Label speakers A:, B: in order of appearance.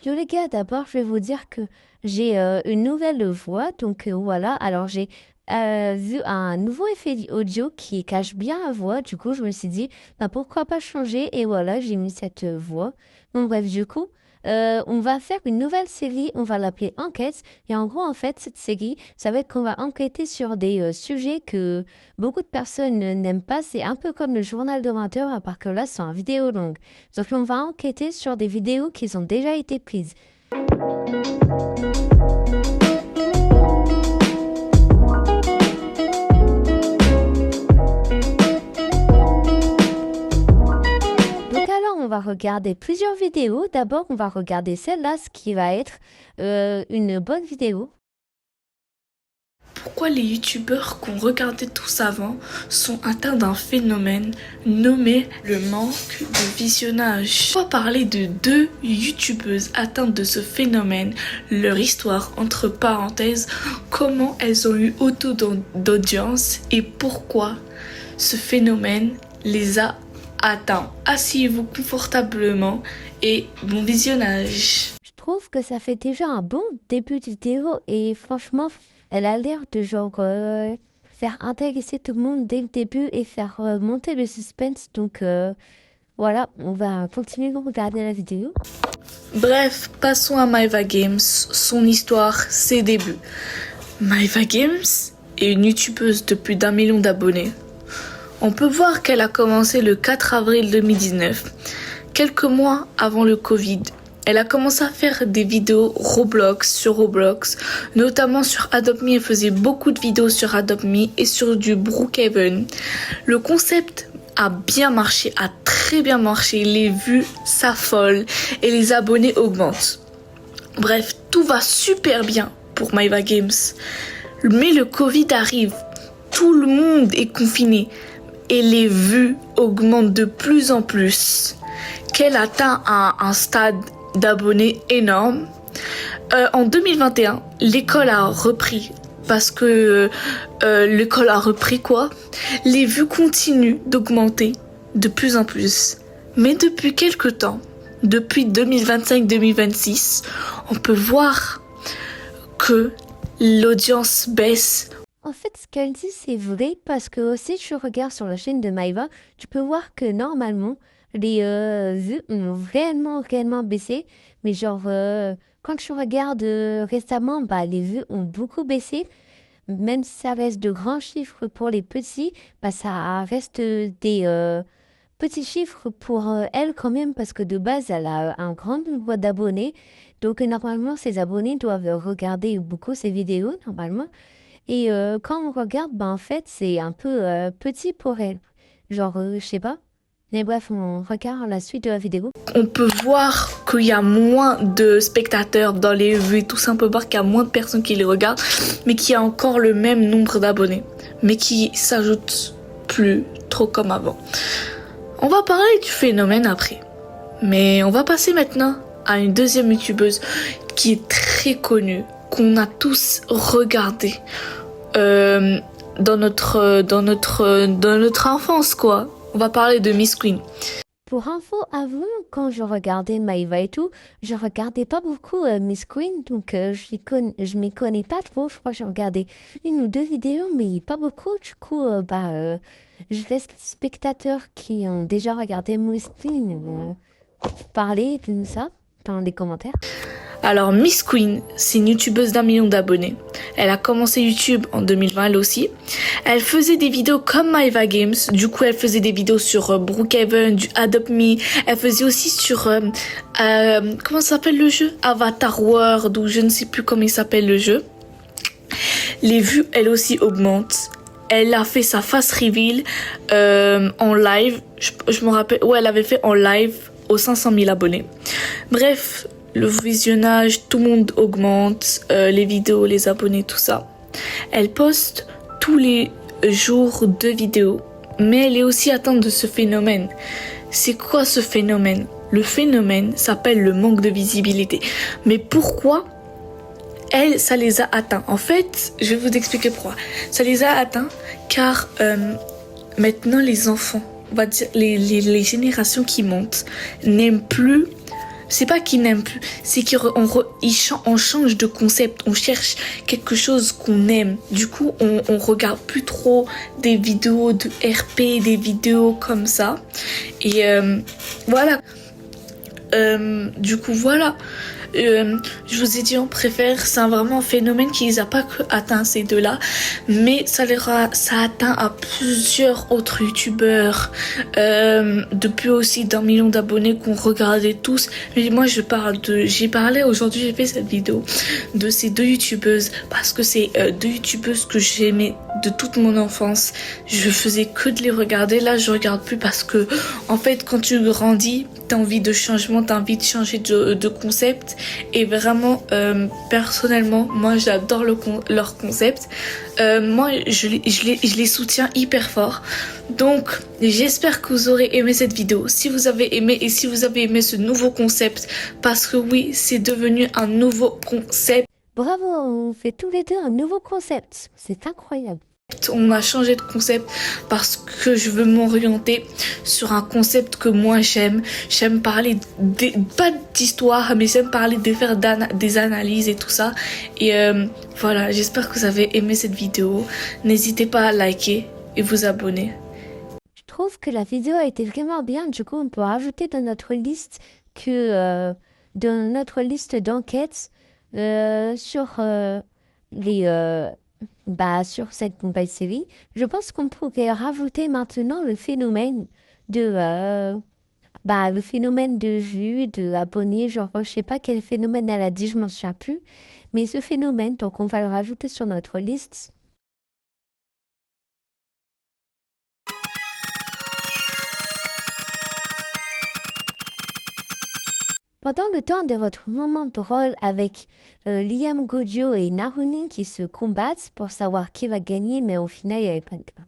A: Yo les gars, d'abord je vais vous dire que j'ai une nouvelle voix, donc voilà. Alors j'ai vu un nouveau effet audio qui cache bien la voix, du coup je me suis dit, bah, pourquoi pas changer, et voilà, j'ai mis cette voix. Donc bref, du coup, on va faire une nouvelle série, on va l'appeler Enquête, et en gros en fait cette série, ça va être qu'on va enquêter sur des sujets que beaucoup de personnes n'aiment pas, c'est un peu comme le journal de 20 heures, à part que là c'est en vidéo longue. Donc, on va enquêter sur des vidéos qui ont déjà été prises. Donc, alors, on va regarder plusieurs vidéos. D'abord, on va regarder celle-là, ce qui va être une bonne vidéo.
B: Pourquoi les youtubeurs qu'on regardait tous avant sont atteints d'un phénomène nommé le manque de visionnage? On va parler de deux youtubeuses atteintes de ce phénomène, leur histoire entre parenthèses, comment elles ont eu autant d'audience et pourquoi ce phénomène les a atteints. Asseyez-vous confortablement et bon visionnage.
A: Je trouve que ça fait déjà un bon début de vidéo et franchement, elle a l'air de genre faire intéresser tout le monde dès le début et faire monter le suspense. Donc voilà, on va continuer de regarder la vidéo.
B: Bref, passons à Maeva Games, son histoire, ses débuts. Maeva Games est une youtubeuse de plus d'1 million d'abonnés. On peut voir qu'elle a commencé le 4 avril 2019, quelques mois avant le Covid. Elle a commencé à faire des vidéos sur Roblox, notamment sur Adopt Me. Elle faisait beaucoup de vidéos sur Adopt Me et sur du Brookhaven. Le concept a bien marché, a très bien marché. Les vues s'affolent et les abonnés augmentent. Bref, tout va super bien pour Maeva Games. Mais le Covid arrive. Tout le monde est confiné et les vues augmentent de plus en plus. Qu'elle atteint un stade d'abonnés énorme. En 2021, l'école a repris parce que l'école a repris quoi. Les vues continuent d'augmenter de plus en plus. Mais depuis quelque temps, depuis 2025-2026, on peut voir que l'audience baisse.
A: En fait, ce qu'elle dit, c'est vrai parce que si tu regardes sur la chaîne de Maïva, tu peux voir que normalement, les vues ont réellement baissé. Mais genre, quand tu regardes récemment, bah, les vues ont beaucoup baissé. Même si ça reste de grands chiffres pour les petits, bah, ça reste des petits chiffres pour elle quand même parce que de base, elle a un grand nombre d'abonnés. Donc, normalement, ses abonnés doivent regarder beaucoup ses vidéos, normalement. Et quand on regarde, ben, en fait, c'est un peu petit pour elle. Genre, je sais pas. Mais bref, on regarde la suite de la vidéo.
B: On peut voir qu'il y a moins de spectateurs dans les vues et tout ça. On peut voir qu'il y a moins de personnes qui les regardent, mais qu'il y a encore le même nombre d'abonnés, mais qui s'ajoutent plus trop comme avant. On va parler du phénomène après. Mais on va passer maintenant à une deuxième youtubeuse qui est très connue, qu'on a tous regardé dans notre enfance, quoi. On va parler de Miss Queen.
A: Pour info, avant, quand je regardais Maïva et tout, je regardais pas beaucoup Miss Queen, donc je m'y connais pas trop. Je crois que j'ai regardé une ou deux vidéos, mais pas beaucoup. Du coup, je laisse les spectateurs qui ont déjà regardé Miss Queen parler de ça dans les commentaires.
B: Alors Miss Queen, c'est une youtubeuse d'1 million d'abonnés. Elle a commencé YouTube en 2020 elle aussi. Elle faisait des vidéos comme Maeva Games. Du coup, elle faisait des vidéos sur Brookhaven, du Adopt Me. Elle faisait aussi sur comment ça s'appelle le jeu, Avatar World, ou je ne sais plus comment il s'appelle le jeu. Les vues, elle aussi augmentent. Elle a fait sa face reveal en live. Je me rappelle, ouais, elle avait fait en live aux 500 000 abonnés. Bref, le visionnage, tout le monde augmente, les vidéos, les abonnés, tout ça. Elle poste tous les jours 2 vidéos, mais elle est aussi atteinte de ce phénomène. C'est quoi ce phénomène? Le phénomène s'appelle le manque de visibilité. Mais pourquoi elle, ça les a atteints? En fait, je vais vous expliquer pourquoi. Ça les a atteints car maintenant les enfants, on va dire les générations qui montent, n'aiment plus c'est pas qu'ils n'aiment plus, c'est on change de concept, on cherche quelque chose qu'on aime. Du coup, on regarde plus trop des vidéos de RP, des vidéos comme ça. Et voilà. Du coup, voilà. Je vous ai dit, on préfère, c'est vraiment un phénomène qui les a pas que atteint ces deux-là, mais ça atteint à plusieurs autres youtubeurs, depuis aussi d'1 million d'abonnés qu'on regardait tous. Mais moi, j'ai parlé aujourd'hui, j'ai fait cette vidéo de ces deux youtubeuses parce que c'est deux youtubeuses que j'aimais de toute mon enfance. Je faisais que de les regarder. Là, je regarde plus parce que, en fait, quand tu grandis, t'as envie de changement, t'as envie de changer de concept. Et vraiment, personnellement, moi, j'adore leur concept. Moi, je les soutiens hyper fort. Donc, j'espère que vous aurez aimé cette vidéo. Si vous avez aimé et si vous avez aimé ce nouveau concept, parce que oui, c'est devenu un nouveau concept.
A: Bravo, on fait tous les deux un nouveau concept. C'est incroyable.
B: On a changé de concept parce que je veux m'orienter sur un concept que moi j'aime. J'aime parler, pas d'histoire, mais j'aime parler de faire des analyses et tout ça. Et voilà, j'espère que vous avez aimé cette vidéo. N'hésitez pas à liker et vous abonner.
A: Je trouve que la vidéo a été vraiment bien. Du coup, on peut rajouter dans notre liste d'enquêtes sur sur cette nouvelle série. Je pense qu'on pourrait rajouter maintenant le phénomène de vues, de abonnés, genre, je sais pas quel phénomène elle a dit, je m'en souviens plus, mais ce phénomène, donc on va le rajouter sur notre liste. Pendant le temps de votre moment de rôle avec Liam Gojo et Naruni qui se combattent pour savoir qui va gagner, mais au final, il n'y avait pas de gain.